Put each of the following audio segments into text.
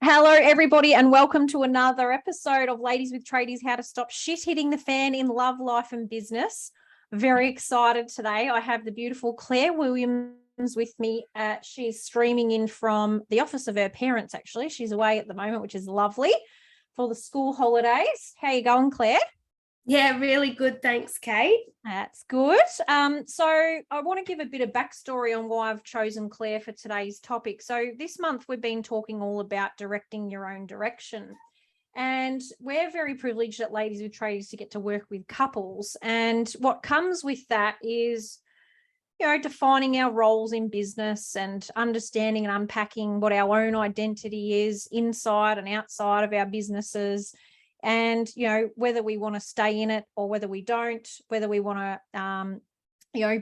Hello, everybody, and welcome to another episode of Ladies with Tradies, How to Stop Shit Hitting the Fan in Love, Life and Business. Very excited today. I have the beautiful Claire Williams with me. She's streaming in from the office of her parents, actually. She's away at the moment, which is lovely for the school holidays. How you going, Claire? Yeah, really good. Thanks, Kate. That's good. So I want to give a bit of backstory on why I've chosen Claire for today's topic. So this month we've been talking all about directing your own direction. And we're very privileged at Ladies with Tradies to get to work with couples. And what comes with that is, defining our roles in business and understanding and unpacking what our own identity is inside and outside of our businesses. And, whether we want to stay in it or whether we don't, whether we want to,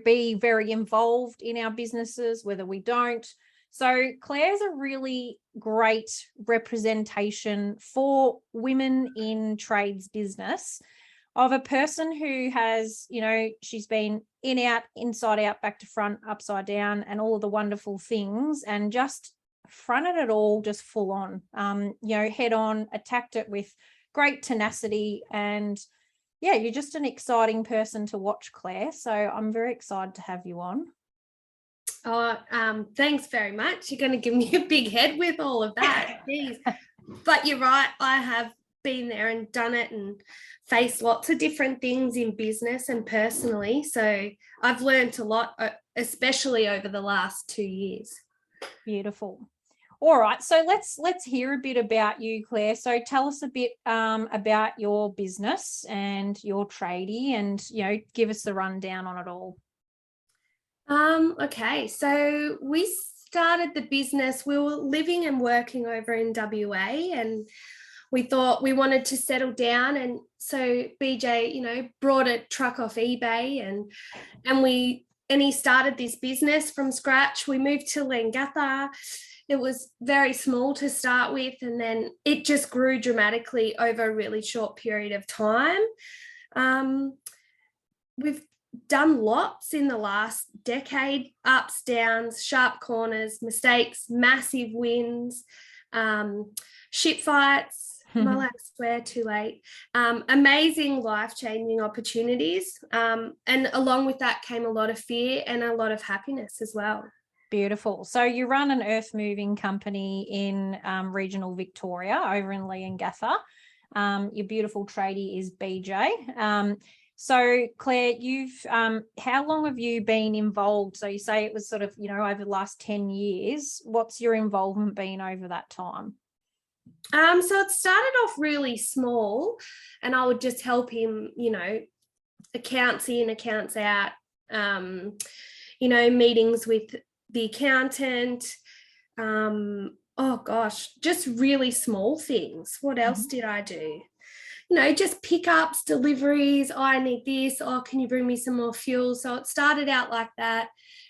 be very involved in our businesses, whether we don't. So Claire's a really great representation for women in trades business of a person who has, she's been in, out, inside out, back to front, upside down, and all of the wonderful things, and just fronted it all just full on, head on, attacked it with great tenacity. And yeah, you're just an exciting person to watch, Claire. So I'm very excited to have you on. Thanks very much. You're going to give me a big head with all of that. Jeez. But you're right. I have been there and done it and faced lots of different things in business and personally. So I've learned a lot, especially over the last 2 years. Beautiful. All right, so let's hear a bit about you, Claire. So tell us a bit about your business and your tradie, and give us the rundown on it all. Okay, so we started the business. We were living and working over in WA, and we thought we wanted to settle down. And so BJ, brought a truck off eBay, and he started this business from scratch. We moved to Leongatha. It was very small to start with, and then it just grew dramatically over a really short period of time. We've done lots in the last decade, ups, downs, sharp corners, mistakes, massive wins, shit fights, my last swear, too late, amazing life-changing opportunities. And along with that came a lot of fear and a lot of happiness as well. Beautiful. So you run an earth moving company in regional Victoria over in Leongatha. Your beautiful tradie is BJ. So Claire, you've how long have you been involved? So you say it was sort of, over the last 10 years. What's your involvement been over that time? So it started off really small, and I would just help him, accounts in, accounts out, meetings with the accountant, just really small things. What else did I do? Just pickups, deliveries. I need this. Oh, can you bring me some more fuel? So it started out like that,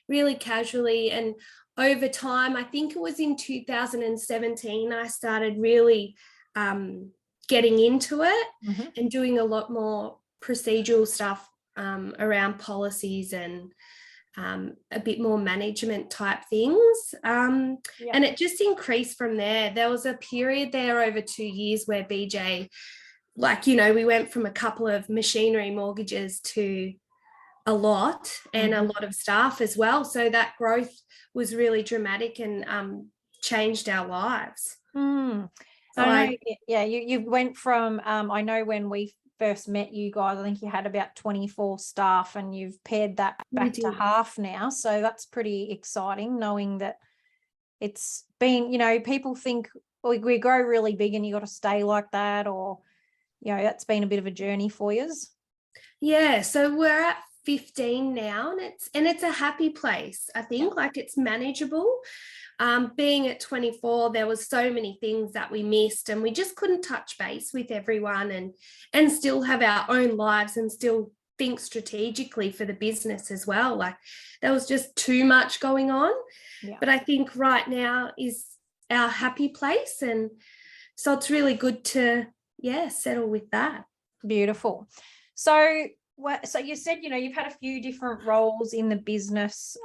really casually. And over time, I think it was in 2017, I started really getting into it and doing a lot more procedural stuff around policies and a bit more management type things. And it just increased from there. There was a period there over 2 years where BJ, we went from a couple of machinery mortgages to a lot and a lot of staff as well. So that growth was really dramatic and changed our lives. You went from, I know when we first met you guys, I think you had about 24 staff, and you've pared that back to half now. So that's pretty exciting, knowing that it's been, people think we grow really big and you got to stay like that, or, that's been a bit of a journey for you. Yeah. So we're at 15 now, and it's a happy place. I think it's manageable. Being at 24, there was so many things that we missed, and we just couldn't touch base with everyone and still have our own lives and still think strategically for the business as well. There was just too much going on. But I think right now is our happy place, and so it's really good to settle with that. Beautiful. So you said, you've had a few different roles in the business,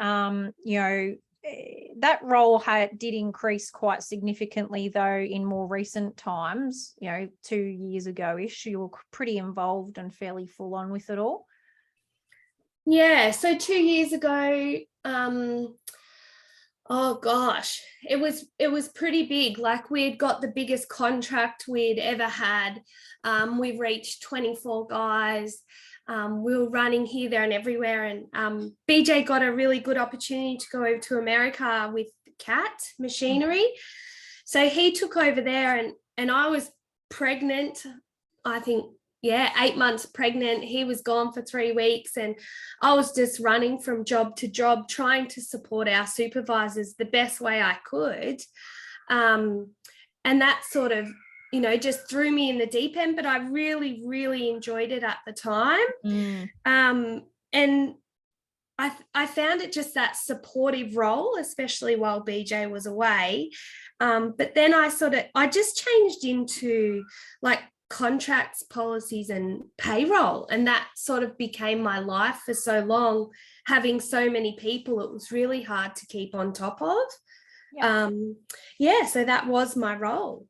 that role did increase quite significantly, though, in more recent times. 2 years ago-ish, you were pretty involved and fairly full on with it all. Yeah, so 2 years ago, oh gosh, it was pretty big. Like, we had got the biggest contract we'd ever had. We've reached 24 guys. We were running here, there and everywhere. And BJ got a really good opportunity to go over to America with CAT machinery. So he took over there, and I was pregnant, I think, 8 months pregnant. He was gone for 3 weeks, and I was just running from job to job, trying to support our supervisors the best way I could. And that sort of, just threw me in the deep end, but I really, really enjoyed it at the time. And I found it just that supportive role, especially while BJ was away. But then I just changed into like contracts, policies and payroll, and that sort of became my life for so long. Having so many people, it was really hard to keep on top of. So that was my role.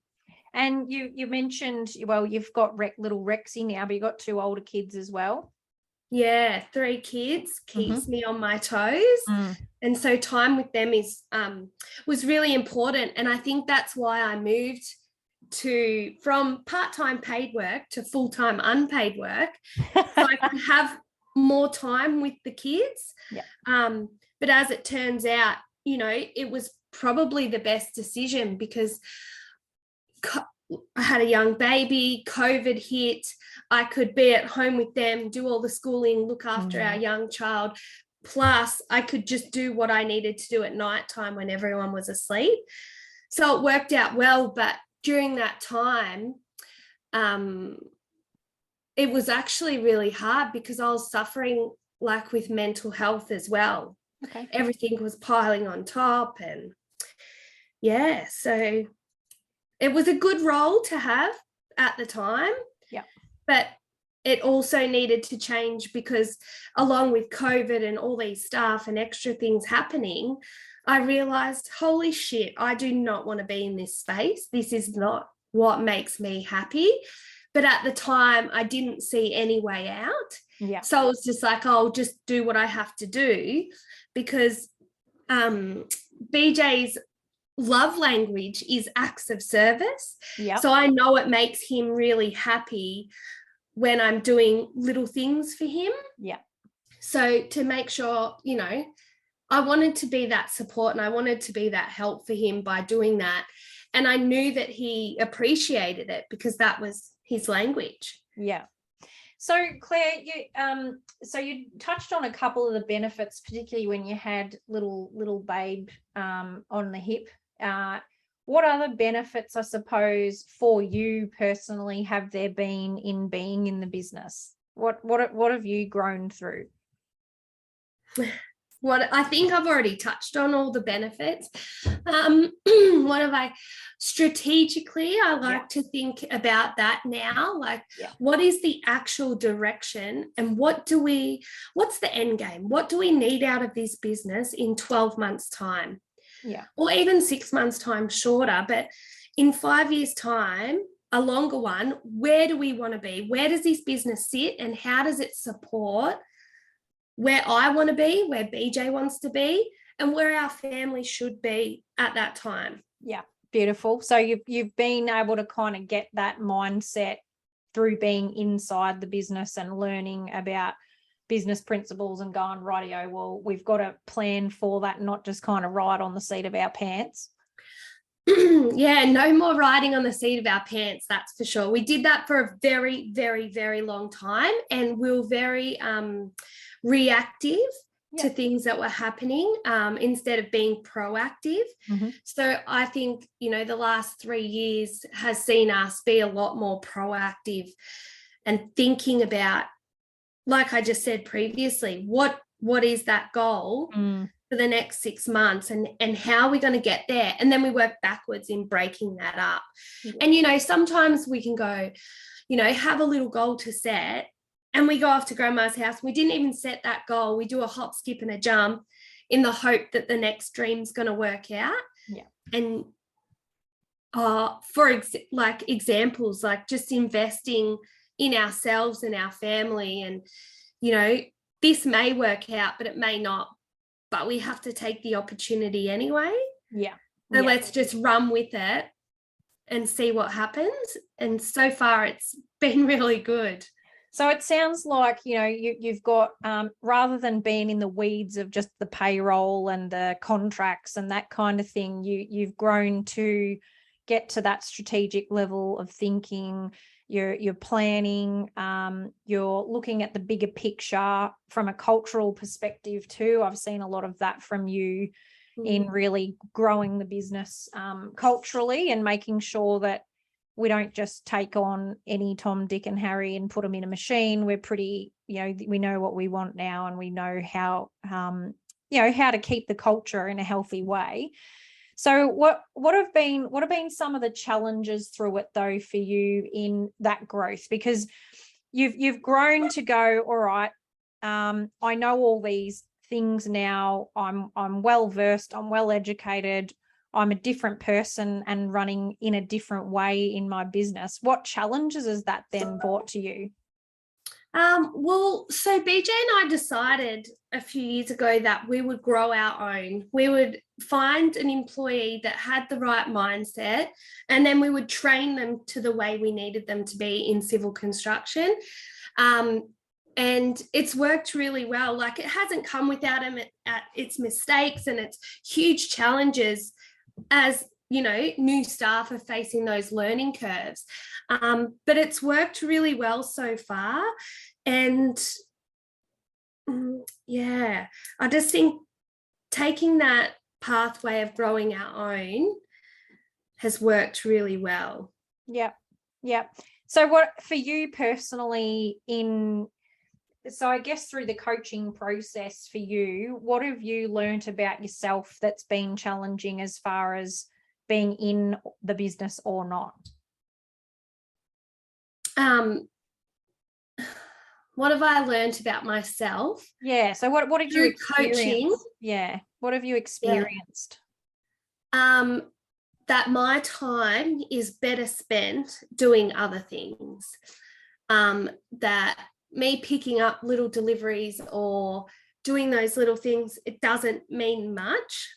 And you mentioned, well, you've got little Rexy now, but you've got 2 older kids as well. Yeah, 3 kids keeps me on my toes. And so time with them was really important. And I think that's why I moved from part-time paid work to full-time unpaid work, so I could have more time with the kids. But as it turns out, it was probably the best decision, because I had a young baby, COVID hit, I could be at home with them, do all the schooling, look after our young child, plus I could just do what I needed to do at nighttime when everyone was asleep. So it worked out well. But during that time, it was actually really hard, because I was suffering like with mental health as well. Everything was piling on top, and so it was a good role to have at the time. But it also needed to change, because along with COVID and all these stuff and extra things happening, I realized, holy shit, I do not want to be in this space. This is not what makes me happy. But at the time, I didn't see any way out. So it was just like, I'll just do what I have to do, because BJ's love language is acts of service. So I know it makes him really happy when I'm doing little things for him. So to make sure, I wanted to be that support, and I wanted to be that help for him by doing that. And I knew that he appreciated it, because that was his language. So Claire, you touched on a couple of the benefits, particularly when you had little babe on the hip. What other benefits, I suppose, for you personally have there been in being in the business? What have you grown through? What I think I've already touched on all the benefits. What have I strategically? I like to think about that now. Like, what is the actual direction, and what's the end game? What do we need out of this business in 12 months' time? Or even 6 months' time, shorter, but in 5 years' time, a longer one, where do we want to be? Where does this business sit, and how does it support where I want to be, where BJ wants to be, and where our family should be at that time? Beautiful. So you've been able to kind of get that mindset through being inside the business and learning about business principles and going, rightio, well, we've got a plan for that, not just kind of ride on the seat of our pants. No more riding on the seat of our pants, that's for sure. We did that for a very, very, very long time, and we were very reactive to things that were happening instead of being proactive. So I think, the last 3 years has seen us be a lot more proactive and thinking about, like I just said previously, what is that goal for the next 6 months, and how are we going to get there? And then we work backwards in breaking that up. And, sometimes we can go, have a little goal to set, and we go off to grandma's house. We didn't even set that goal. We do a hop, skip and a jump, in the hope that the next dream's going to work out. Yeah. And like examples, like just investing in ourselves and our family, and this may work out but it may not, but we have to take the opportunity anyway. Yeah. So let's just run with it and see what happens. And so far it's been really good. So it sounds like, you've got, rather than being in the weeds of just the payroll and the contracts and that kind of thing, you've grown to get to that strategic level of thinking. You're planning, you're looking at the bigger picture from a cultural perspective too. I've seen a lot of that from you in really growing the business culturally, and making sure that we don't just take on any Tom, Dick and Harry and put them in a machine. We're pretty, we know what we want now, and we know how, how to keep the culture in a healthy way. So what have been some of the challenges through it though for you in that growth? Because you've grown to go, all right, I know all these things now. I'm well versed, I'm well educated, I'm a different person and running in a different way in my business. What challenges has that then brought to you? Well, so BJ and I decided a few years ago that we would grow our own. We would find an employee that had the right mindset, and then we would train them to the way we needed them to be in civil construction. And it's worked really well. Like, it hasn't come without its mistakes and its huge challenges, as new staff are facing those learning curves. But it's worked really well so far. And I just think taking that pathway of growing our own has worked really well. Yeah. So what for you personally so I guess through the coaching process for you, what have you learned about yourself that's been challenging as far as being in the business or not? What have I learned about myself? Yeah. So what did you experience? Coaching. Yeah. What have you experienced? Yeah. That my time is better spent doing other things. That me picking up little deliveries or doing those little things, it doesn't mean much.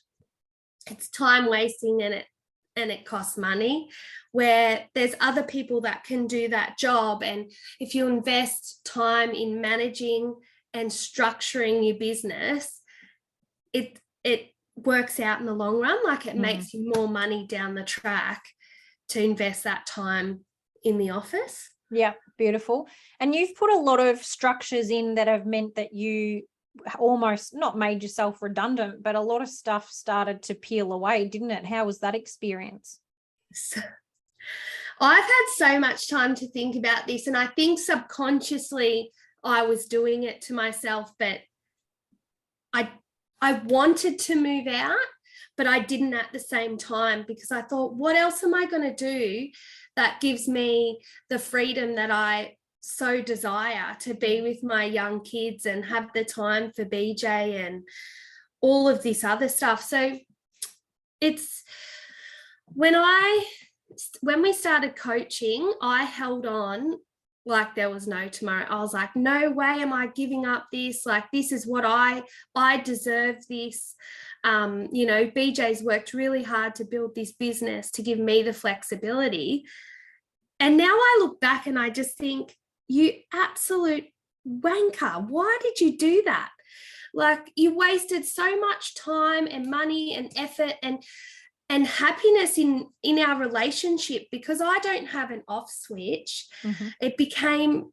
It's time wasting, and it costs money, where there's other people that can do that job. And if you invest time in managing and structuring your business, it works out in the long run. Like, it makes you more money down the track to invest that time in the office. Yeah, beautiful. And you've put a lot of structures in that have meant that you almost not made yourself redundant, but a lot of stuff started to peel away, didn't it? How was that experience? So, I've had so much time to think about this, and I think subconsciously I was doing it to myself, but I wanted to move out, but I didn't at the same time, because I thought, what else am I going to do that gives me the freedom that I so desire, to be with my young kids and have the time for BJ and all of this other stuff. So it's when we started coaching, I held on like there was no tomorrow. I was like, no way am I giving up this. Like, this is what I deserve this. BJ's worked really hard to build this business to give me the flexibility. And now I look back and I just think, you absolute wanker. Why did you do that? Like, you wasted so much time and money and effort and happiness in our relationship, because I don't have an off switch. It became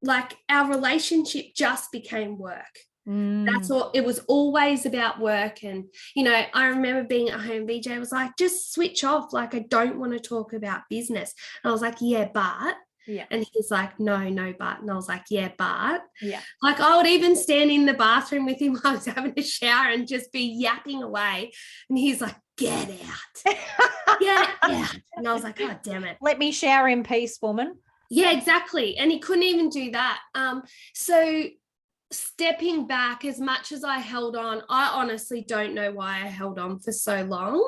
like our relationship just became work. That's all. It was always about work. And, I remember being at home, BJ was like, just switch off. Like, I don't want to talk about business. And I was like, yeah, but. Yeah. And he's like, no, but. And I was like, yeah, but. Yeah. Like, I would even stand in the bathroom with him while I was having a shower and just be yapping away. And he's like, get out. Get out. And I was like, oh, damn it. Let me shower in peace, woman. Yeah, exactly. And he couldn't even do that. So stepping back, as much as I held on, I honestly don't know why I held on for so long,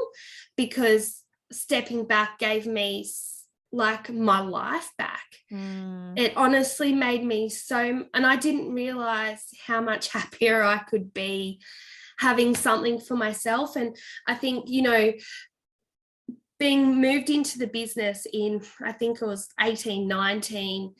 because stepping back gave me like my life back. It honestly made me so, and I didn't realize how much happier I could be having something for myself. And I think, you know, being moved into the business in, I think it was 18, 19,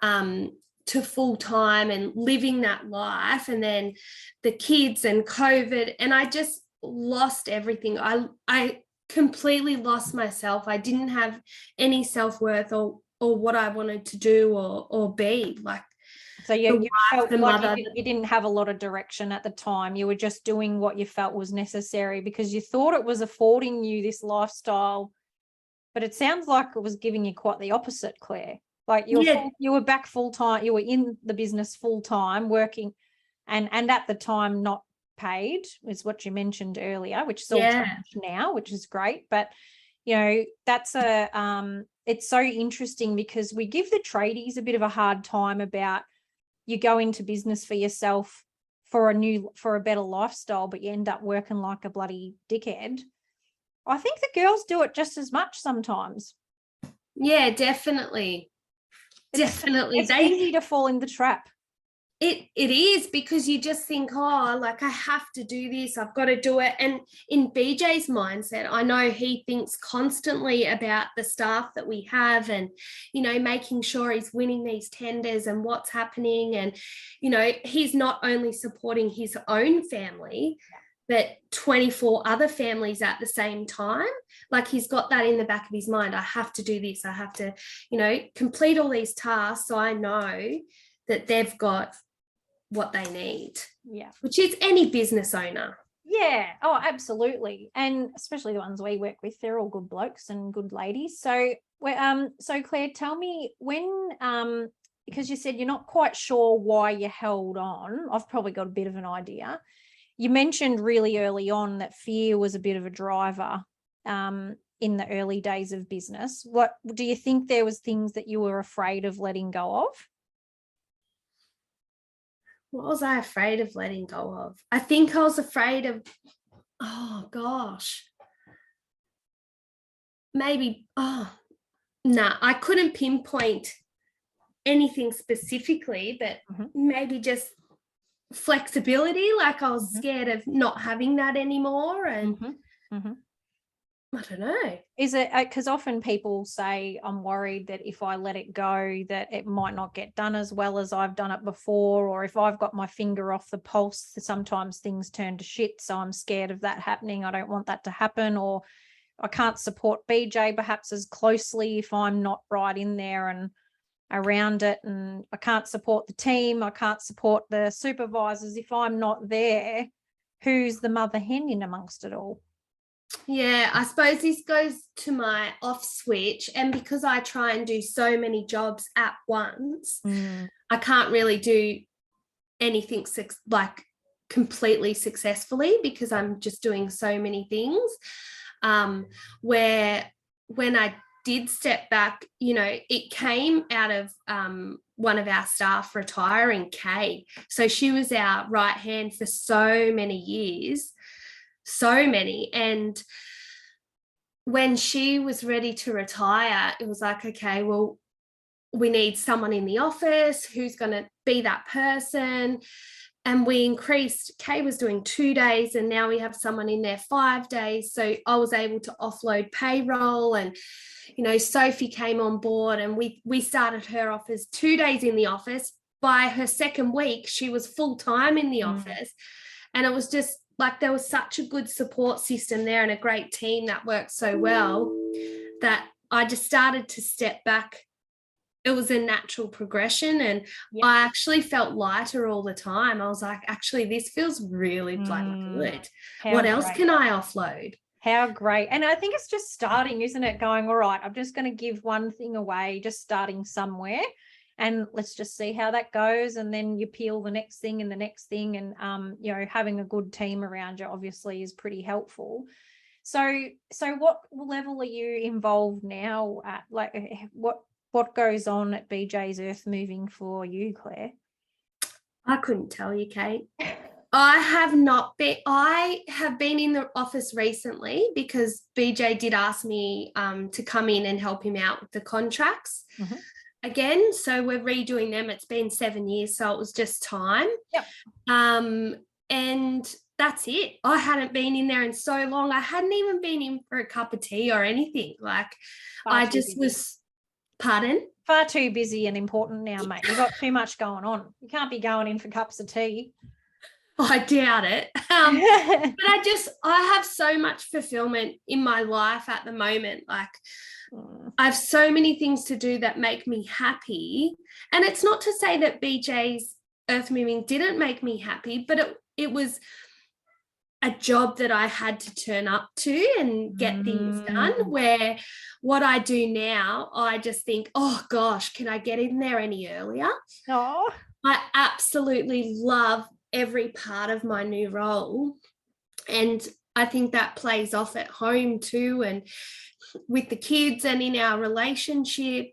to full time and living that life, and then the kids and COVID, and I just lost everything. I completely lost myself. I didn't have any self-worth or what I wanted to do or be. Like, so you felt like mother. you didn't have a lot of direction at the time. You were just doing what you felt was necessary because you thought it was affording you this lifestyle, but it sounds like it was giving you quite the opposite, Claire. Like you were back full time, you were in the business full time working, and at the time not paid, is what you mentioned earlier, which is all changed now, which is great. But you know, that's it's so interesting because we give the tradies a bit of a hard time about, you go into business for yourself for a better lifestyle, but you end up working like a bloody dickhead. I think the girls do it just as much sometimes. Yeah, definitely. It's easy to fall in the trap. It is, because you just think, oh, like, I have to do this, I've got to do it. And in BJ's mindset, I know he thinks constantly about the staff that we have and, you know, making sure he's winning these tenders and what's happening. And, you know, he's not only supporting his own family, but 24 other families at the same time. Like, he's got that in the back of his mind. I have to do this. I have to, you know, complete all these tasks, so I know that they've got what they need. Yeah. Which is any business owner. Yeah. Oh, absolutely. And especially the ones we work with, they're all good blokes and good ladies. So Claire, tell me when, because you said you're not quite sure why you held on. I've probably got a bit of an idea. You mentioned really early on that fear was a bit of a driver in the early days of business. What do you think there was things that you were afraid of letting go of? What was I afraid of letting go of? I think I was afraid of, oh gosh, maybe, I couldn't pinpoint anything specifically, but maybe just flexibility. Like, I was scared of not having that anymore. And I don't know. Is it because often people say, I'm worried that if I let it go, that it might not get done as well as I've done it before, or if I've got my finger off the pulse, sometimes things turn to shit, so I'm scared of that happening. I don't want that to happen, or I can't support BJ perhaps as closely if I'm not right in there and around it, and I can't support the team, I can't support the supervisors if I'm not there. Who's the mother hen in amongst it all? Yeah, I suppose this goes to my off switch, and because I try and do so many jobs at once, I can't really do anything like completely successfully because I'm just doing so many things. Where when I did step back, you know, it came out of one of our staff retiring, Kay. So she was our right hand for so many years, so many. And when she was ready to retire, it was like, okay, well, we need someone in the office who's going to be that person. And we increased, Kay was doing 2 days, and now we have someone in there 5 days. So I was able to offload payroll, and, you know, Sophie came on board, and we started her off as 2 days in the office. By her second week, she was full time in the office. And it was just like, there was such a good support system there and a great team that worked so well that I just started to step back. It was a natural progression, and I actually felt lighter all the time. I was like, actually, this feels really bloody good. What else can I offload? How great. And I think it's just starting, isn't it? Going, all right, I'm just going to give one thing away, just starting somewhere, and let's just see how that goes. And then you peel the next thing and the next thing. And, you know, having a good team around you obviously is pretty helpful. So what level are you involved now at? Like, what goes on at BJ's Earth Moving for you, Claire? I couldn't tell you, Kate. I have been in the office recently because BJ did ask me to come in and help him out with the contracts again. So we're redoing them. It's been 7 years, so it was just time. Yep. And that's it. I hadn't been in there in so long. I hadn't even been in for a cup of tea or anything. Like I just was, pardon? Far too busy and important now, mate. You've got too much going on. You can't be going in for cups of tea. I doubt it. But I have so much fulfillment in my life at the moment. Like I have so many things to do that make me happy. And it's not to say that BJ's earth moving didn't make me happy, but it was a job that I had to turn up to and get things done, where what I do now, I just think, oh gosh, can I get in there any earlier? Oh, I absolutely love every part of my new role. And I think that plays off at home too, and with the kids and in our relationship.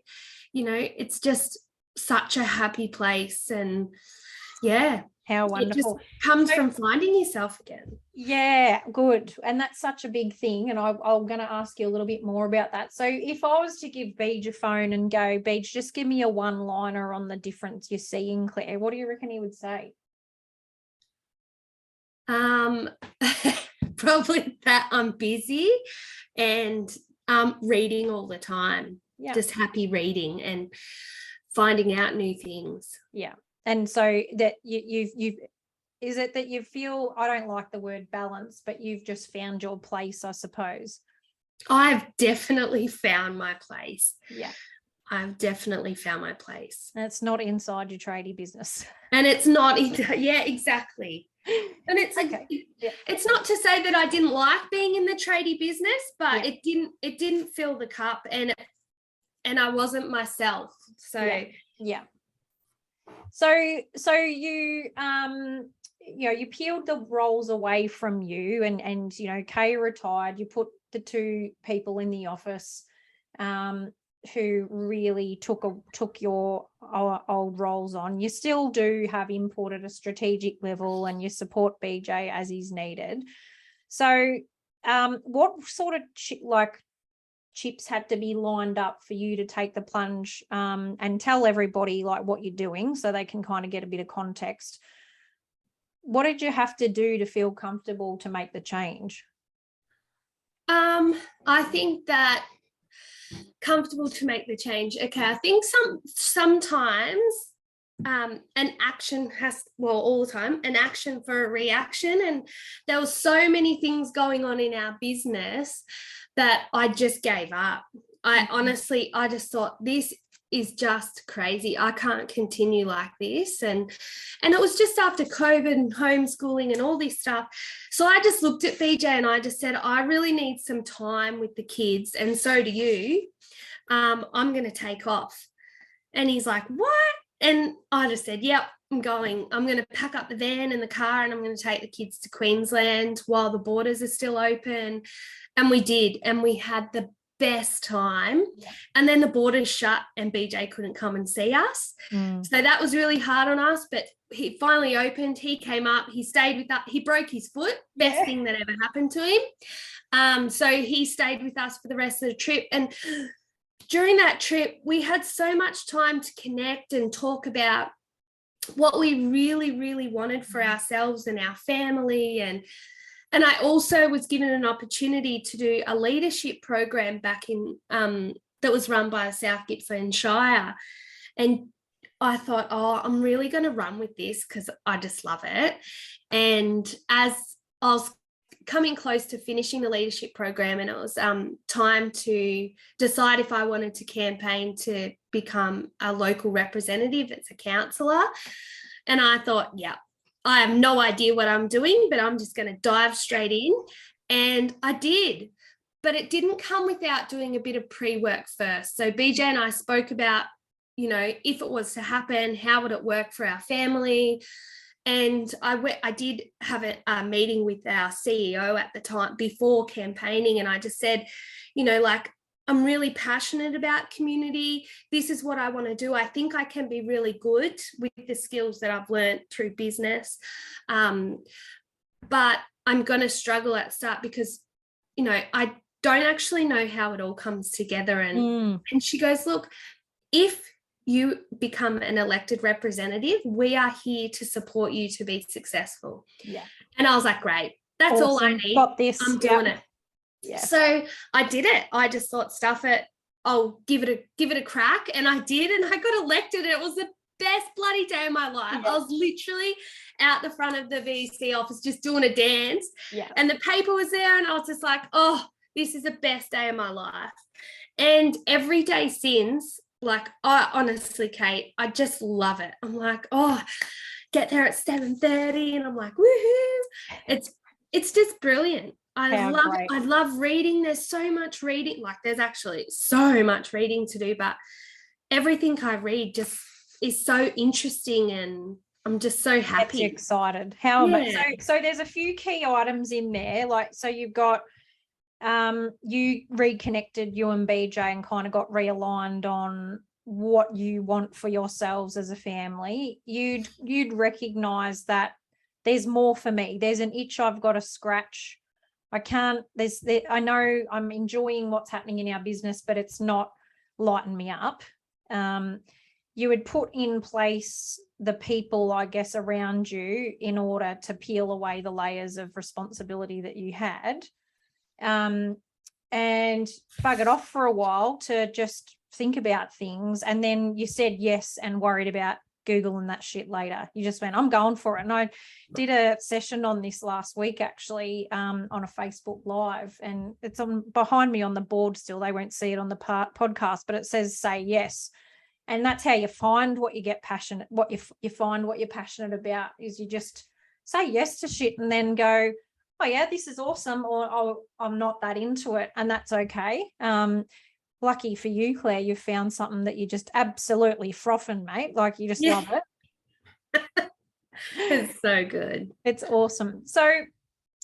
You know, it's just such a happy place. And yeah, how wonderful. It just comes from finding yourself again. Yeah, good. And that's such a big thing. And I'm going to ask you a little bit more about that. So if I was to give Beej a phone and go, Beej, just give me a one-liner on the difference you see in Claire, what do you reckon he would say? Probably that I'm busy and reading all the time. Yeah. Just happy reading and finding out new things. Yeah. And so that you've is it that you feel, I don't like the word balance, but you've just found your place, I suppose? I've definitely found my place. Yeah. I've definitely found my place. And it's not inside your tradie business. And it's not, yeah, exactly. And it's okay. It's not to say that I didn't like being in the tradie business, but it didn't fill the cup, and I wasn't myself. So yeah. So you you peeled the roles away from you, and Kay retired. You put the two people in the office who really took your old roles on. You still do have input at a strategic level, and you support BJ as is needed. So what sort of chips had to be lined up for you to take the plunge and tell everybody like what you're doing, so they can kind of get a bit of context? What did you have to do to feel comfortable to make the change? I think that comfortable to make the change. Okay, I think sometimes an action all the time, an action for a reaction. And there were so many things going on in our business that I just gave up. I just thought, this is just crazy. I can't continue like this. And it was just after COVID and homeschooling and all this stuff. So I just looked at BJ and I just said, I really need some time with the kids, and so do you. I'm going to take off. And he's like, what? And I just said, yep, I'm going. I'm going to pack up the van and the car, and I'm going to take the kids to Queensland while the borders are still open. And we did. And we had the best time. Yeah. And then the borders shut and BJ couldn't come and see us. So that was really hard on us, but he finally opened. He came up, he stayed with us. He broke his foot. Best thing that ever happened to him. So he stayed with us for the rest of the trip. And during that trip, we had so much time to connect and talk about what we really, really wanted for ourselves and our family. And I also was given an opportunity to do a leadership program back in that was run by the South Gippsland Shire. And I thought, I'm really going to run with this because I just love it. And as I was coming close to finishing the leadership program, and it was time to decide if I wanted to campaign to become a local representative as a councillor. And I thought, I have no idea what I'm doing, but I'm just going to dive straight in. And I did, but it didn't come without doing a bit of pre-work first. So BJ and I spoke about, if it was to happen, how would it work for our family? And I did have a meeting with our CEO at the time before campaigning. And I just said, I'm really passionate about community. This is what I want to do. I think I can be really good with the skills that I've learned through business. But I'm going to struggle at start because, you know, I don't actually know how it all comes together. And she goes, look, if you become an elected representative, we are here to support you to be successful. Yeah. And I was like, great, that's all I need. Got this. I'm doing it. Yeah. So I did it. I just thought, stuff it. I'll give it a crack. And I did, and I got elected. And it was the best bloody day of my life. Yeah. I was literally out the front of the VC office just doing a dance. Yeah. And the paper was there, and I was just like, oh, this is the best day of my life. And every day since, like, I honestly, Kate, I just love it. I'm like, oh, get there at 7:30, and I'm like, woohoo. It's just brilliant. I love reading. There's so much reading. Like, there's actually so much reading to do, but everything I read just is so interesting, and I'm just so happy. That's excited. How so there's a few key items in there. Like, so you've got you reconnected, you and BJ, and kind of got realigned on what you want for yourselves as a family. You'd recognize that there's more for me. There's an itch I've got to scratch. I know I'm enjoying what's happening in our business, but it's not lighting me up. You would put in place the people, I guess, around you in order to peel away the layers of responsibility that you had, and bug it off for a while to just think about things. And then you said yes and worried about Google and that shit later. You just went, I'm going for it. And I did a session on this last week, actually, on a Facebook Live, and it's on behind me on the board still. They won't see it on the podcast, but it says say yes. And that's how you find what you get passionate, what you find what you're passionate about, is you just say yes to shit and then go, oh yeah, this is awesome, or oh, I'm not that into it, and that's okay. Lucky for you, Claire, you've found something that you just absolutely frothing, mate. Like, you just love it. It's so good. It's awesome. So,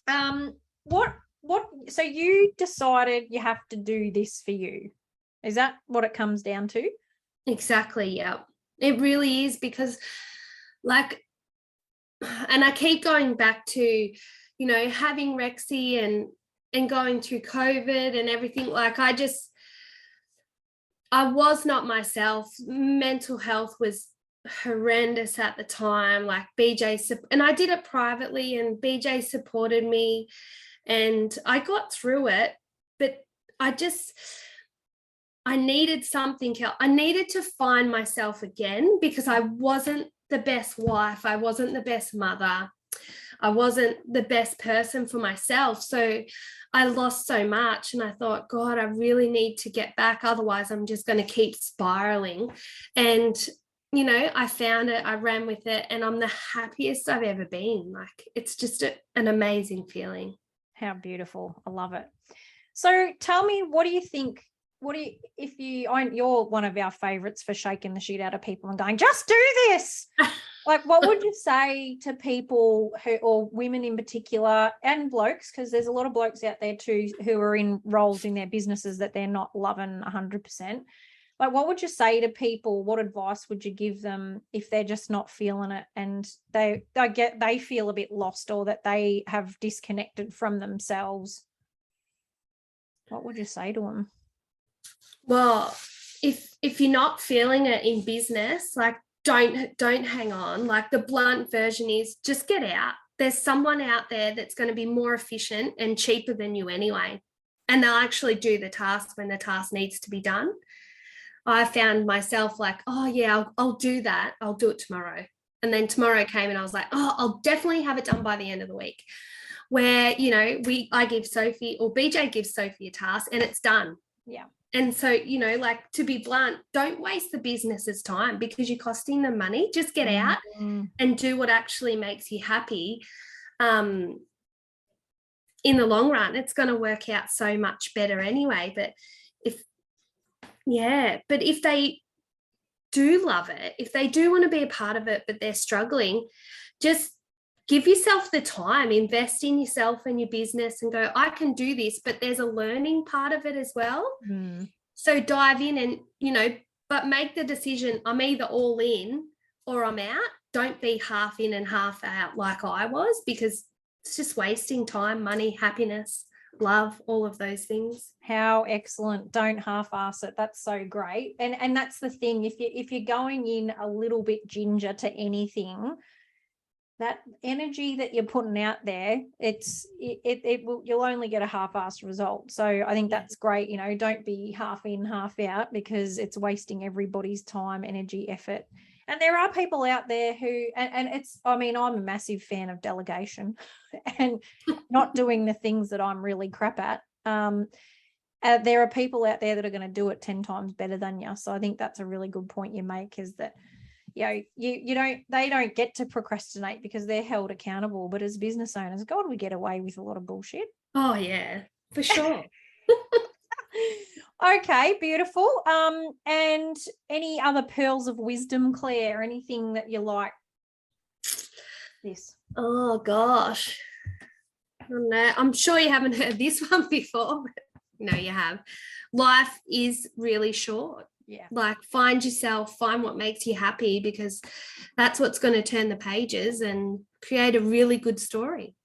so you decided you have to do this for you. Is that what it comes down to? Exactly. Yeah, it really is, because, like, and I keep going back to, you know, having Rexy and going through COVID and everything. Like, I was not myself. Mental health was horrendous at the time. Like, BJ, and I did it privately, and BJ supported me, and I got through it. But I needed something else. I needed to find myself again, because I wasn't the best wife. I wasn't the best mother. I wasn't the best person for myself. So I lost so much, and I thought, God, I really need to get back. Otherwise, I'm just going to keep spiraling. And, you know, I found it, I ran with it, and I'm the happiest I've ever been. Like, it's just an amazing feeling. How beautiful. I love it. So tell me, what do you think? You're one of our favorites for shaking the shit out of people and going, just do this. Like, what would you say to people or women in particular, and blokes, because there's a lot of blokes out there too who are in roles in their businesses that they're not loving 100%. Like, what would you say to people? What advice would you give them if they're just not feeling it, and they feel a bit lost, or that they have disconnected from themselves? What would you say to them? Well, if you're not feeling it in business, like, don't hang on. Like, the blunt version is just get out. There's someone out there that's going to be more efficient and cheaper than you anyway, and they'll actually do the task when the task needs to be done. I found myself like, oh yeah, I'll do that. I'll do it tomorrow. And then tomorrow came, and I was like, oh, I'll definitely have it done by the end of the week. Where, you know, I give Sophie, or BJ gives Sophie, a task, and it's done. Yeah. And so, you know, like, to be blunt, don't waste the business's time, because you're costing them money. Just get out and do what actually makes you happy. In the long run, it's going to work out so much better anyway. But if they do love it, if they do want to be a part of it, but they're struggling, just give yourself the time, invest in yourself and your business and go, I can do this, but there's a learning part of it as well. So dive in and, but make the decision, I'm either all in or I'm out. Don't be half in and half out like I was, because it's just wasting time, money, happiness, love, all of those things. How excellent. Don't half-ass it. That's so great. And that's the thing. If you're going in a little bit ginger to anything, that energy that you're putting out there, you'll only get a half-assed result. So I think that's great. Don't be half in, half out, because it's wasting everybody's time, energy, effort. And there are people out there who, I'm a massive fan of delegation and not doing the things that I'm really crap at. There are people out there that are going to do it 10 times better than you. So I think that's a really good point you make, is that, they don't get to procrastinate because they're held accountable. But as business owners, God, we get away with a lot of bullshit. Oh, yeah, for sure. Okay, beautiful. And any other pearls of wisdom, Claire? Anything that you like? This. Oh gosh, I don't know. I'm sure you haven't heard this one before. No, you have. Life is really short. Yeah. Like, find yourself, find what makes you happy, because that's what's going to turn the pages and create a really good story.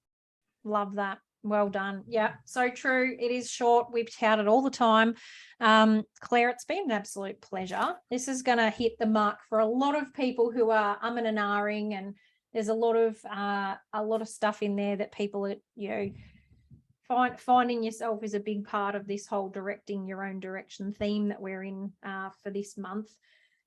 Love that. Well done. Yeah, so true. It is short. We tout it all the time. Claire, it's been an absolute pleasure. This is going to hit the mark for a lot of people who are umming and ahhing, and there's a lot of stuff in there that people are, finding yourself is a big part of this whole directing your own direction theme that we're in for this month.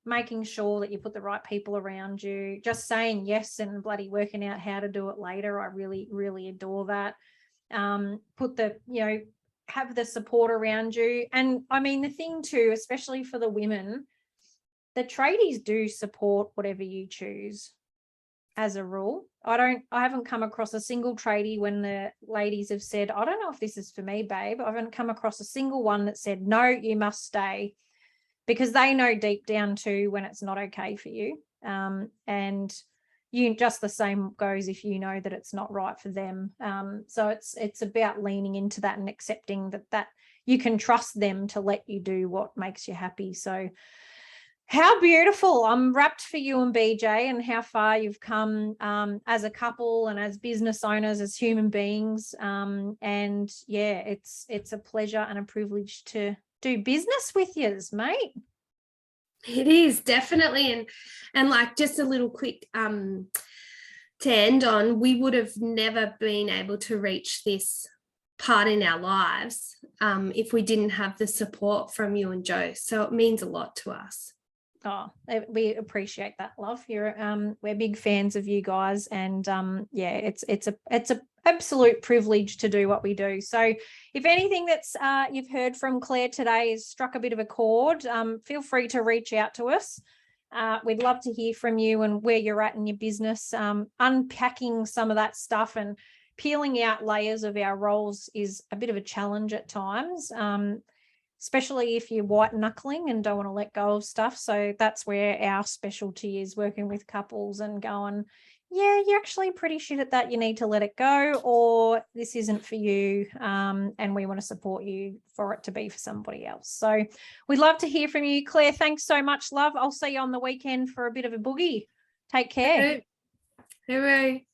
Making sure that you put the right people around you, just saying yes and bloody working out how to do it later. I really, really adore that. Have the support around you. And the thing too, especially for the women, the tradies do support whatever you choose as a rule. I haven't come across a single tradie when the ladies have said, I don't know if this is for me, babe. I haven't come across a single one that said, no, you must stay, because they know deep down too when it's not okay for you. And you, just the same goes if you know that it's not right for them. So it's about leaning into that and accepting that you can trust them to let you do what makes you happy. So how beautiful. I'm wrapped for you and BJ and how far you've come as a couple and as business owners, as human beings. And yeah, it's a pleasure and a privilege to do business with yous, mate. It is, definitely. And like, just a little quick to end on, we would have never been able to reach this part in our lives if we didn't have the support from you and Joe. So it means a lot to us. Oh, we appreciate that, love. We're big fans of you guys, and it's a absolute privilege to do what we do. So if anything that's you've heard from Claire today has struck a bit of a chord, feel free to reach out to us. We'd love to hear from you and where you're at in your business. Unpacking some of that stuff and peeling out layers of our roles is a bit of a challenge at times. Especially if you're white knuckling and don't want to let go of stuff. So that's where our specialty is, working with couples and going, yeah, you're actually pretty shit at that. You need to let it go, or this isn't for you. And we want to support you for it to be for somebody else. So we'd love to hear from you. Claire, thanks so much, love. I'll see you on the weekend for a bit of a boogie. Take care. Hooray.